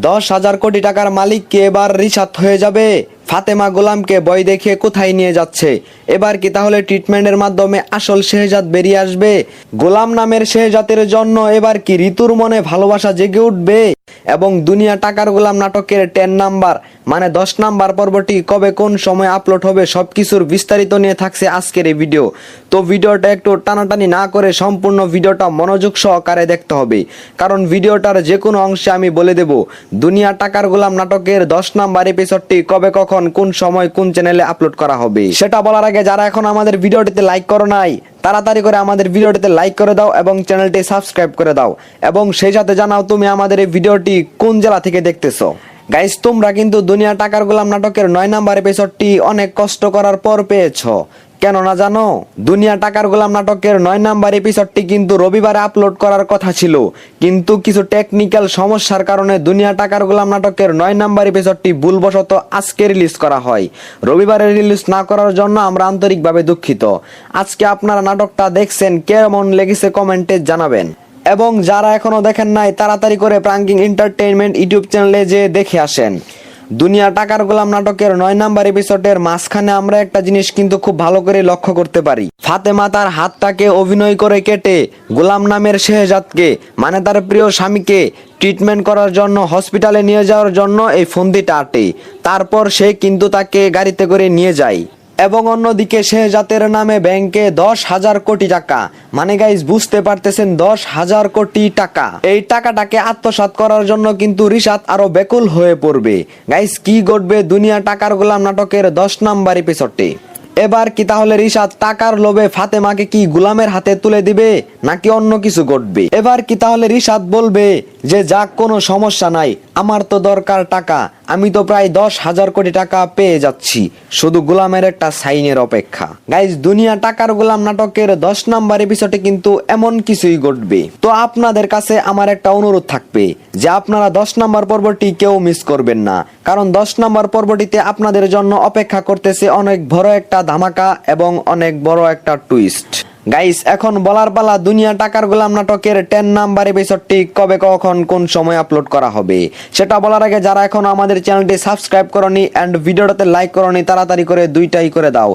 10,000 কোটি টাকার মালিক কে এবার রিশাত হয়ে যাবে? ফাতেমা গোলামকে ভয় দেখিয়ে কোথায় নিয়ে যাচ্ছে? এবার কি তাহলে ট্রিটমেন্টের মাধ্যমে আসল শেহজাদ বেরিয়ে আসবে? গোলাম নামের শেহজাতের জন্য এবার কি ঋতুর মনে ভালোবাসা জেগে উঠবে? এবং দুনিয়া টাকার গোলাম নাটকের 10 নাম্বার মানে 10 নাম্বার পর্বটি কবে কোন সময় আপলোড হবে সবকিছুর বিস্তারিত নিয়ে থাকছে আজকের এই ভিডিও। তো ভিডিওটা একটু টানাটানি না করে সম্পূর্ণ ভিডিওটা মনোযোগ সহকারে দেখতে হবে, কারণ ভিডিওটার যে কোনো অংশে আমি বলে দেব দুনিয়া টাকার গোলাম নাটকের 10 নাম্বার এপিসোডটি কবে কখন কোন সময় কোন চ্যানেলে আপলোড করা হবে। সেটা বলার আগে যারা এখন আমাদের ভিডিওটিতে লাইক করো নাই, তাড়াতাড়ি করে আমাদের ভিডিওটিতে লাইক করে দাও এবং চ্যানেলটি সাবস্ক্রাইব করে দাও, এবং সেই সাথে জানাও তুমি আমাদের এই ভিডিওটি কোন জেলা থেকে দেখতেছো। গাইস, তোমরা কিন্তু দুনিয়া টাকার গোলাম নাটকের 9 নাম্বার এপিসোডটি অনেক কষ্ট করার পর পেয়েছো, কেন না জানো? দুনিয়া টাকার গোলাম নাটকের 9 নাম্বার এপিসোডটি কিন্তু রবিবারে আপলোড করার কথা ছিল, কিন্তু কিছু টেকনিক্যাল সমস্যার কারণে দুনিয়া টাকার গোলাম নাটকের 9 নাম্বার এপিসোডটি ভুলবশত আজকে রিলিজ করা হয়। রবিবারে রিলিজ না করার জন্য আমরা আন্তরিকভাবে দুঃখিত। আজকে আপনারা নাটকটা দেখছেন, কেমন লেগেছে কমেন্টে জানাবেন, এবং যারা এখনো দেখেন নাই তাড়াতাড়ি করে প্রাঙ্কিং এন্টারটেইনমেন্ট ইউটিউব চ্যানেলে যে দেখে আসেন। দুনিয়া টাকার গোলাম নাটকের 9 নাম্বার এপিসোডের মাঝখানে আমরা একটা জিনিস কিন্তু খুব ভালো করে লক্ষ্য করতে পারি। ফাতেমা তার হাতটাকে অভিনয় করে কেটে গোলাম নামের শেহজাদকে মানে তার প্রিয় স্বামীকে ট্রিটমেন্ট করার জন্য হসপিটালে নিয়ে যাওয়ার জন্য এই ফন্দিটা আটে। তারপর সে কিন্তু তাকে গাড়িতে করে নিয়ে যায়, এবং অন্যদিকে শেহজাতের নামে ব্যাংকে 10,000 কোটি টাকা, মানে গাইজ বুঝতে পারতেছেন 10,000 কোটি টাকা। এই টাকাটাকে আত্মসাৎ করার জন্য কিন্তু রিশাত আরো বেকুল হয়ে পড়বে। গাইজ, কি ঘটবে দুনিয়া টাকার গোলাম নাটকের 10 নাম্বার এপিসোডে? এবার কি তাহলে রিশাত টাকার লোভে ফাতেমাকে কি গোলামের হাতে তুলে দিবে, নাকি অন্য কিছু ঘটবে? এবার কি তাহলে রিশাত বলবে যে যাক, কোনো সমস্যা নাই, আমার তো দরকার টাকা, আমি তো প্রায় 10,000 কোটি টাকা পেয়ে যাচ্ছি, শুধু গোলামের একটা সাইনের অপেক্ষা। গাইজ, দুনিয়া টাকার গোলাম নাটকের 10 নাম্বার এপিসোডে কিন্তু এমন কিছুই ঘটবে। তো আপনাদের কাছে আমার একটা অনুরোধ থাকবে যে আপনারা 10 নাম্বার পর্বটি কেউ মিস করবেন না, কারণ 10 নাম্বার পর্বটিতে আপনাদের জন্য অপেক্ষা করতেছে অনেক বড় একটা ধামাকা এবং অনেক বড় একটা টুইস্ট। গাইস, এখন বলার পালা দুনিয়া টাকার গোলাম নাটকের 10 নাম্বার এপিসোডটি কবে কখন কোন সময় আপলোড করা হবে। সেটা বলার আগে যারা এখন আমাদের চ্যানেলটি সাবস্ক্রাইব করনি এন্ড ভিডিওটাতে লাইক করনি, তাড়াতাড়ি করে দুইটাই করে দাও,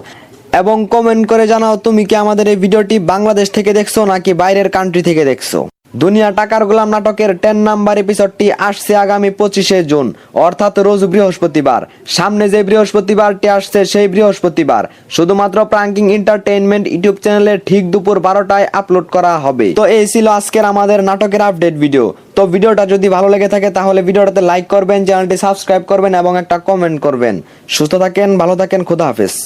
এবং কমেন্ট করে জানাও তুমি কি আমাদের এই ভিডিওটি বাংলাদেশ থেকে দেখছো নাকি বাইরের কান্ট্রি থেকে দেখছো। দুনিয়া টাকার গোলাম নাটকের 10 নাম্বার এপিসোডটি আসছে আগামী 25শে জুন, অর্থাৎ রোজ বৃহস্পতিবার। সামনে যে বৃহস্পতিবারটি আসছে সেই বৃহস্পতিবার শুধুমাত্র প্রাঙ্কিং এন্টারটেইনমেন্ট ইউটিউব চ্যানেলে ঠিক দুপুর 12টায় আপলোড করা হবে। তো এই ছিল আজকের আমাদের নাটকের আপডেট ভিডিও। তো ভিডিওটা যদি ভালো লেগে থাকে তাহলে ভিডিওটাতে লাইক করবেন, চ্যানেলটি সাবস্ক্রাইব করবেন এবং একটা কমেন্ট করবেন। সুস্থ থাকেন, ভালো থাকেন, খোদা হাফেজ।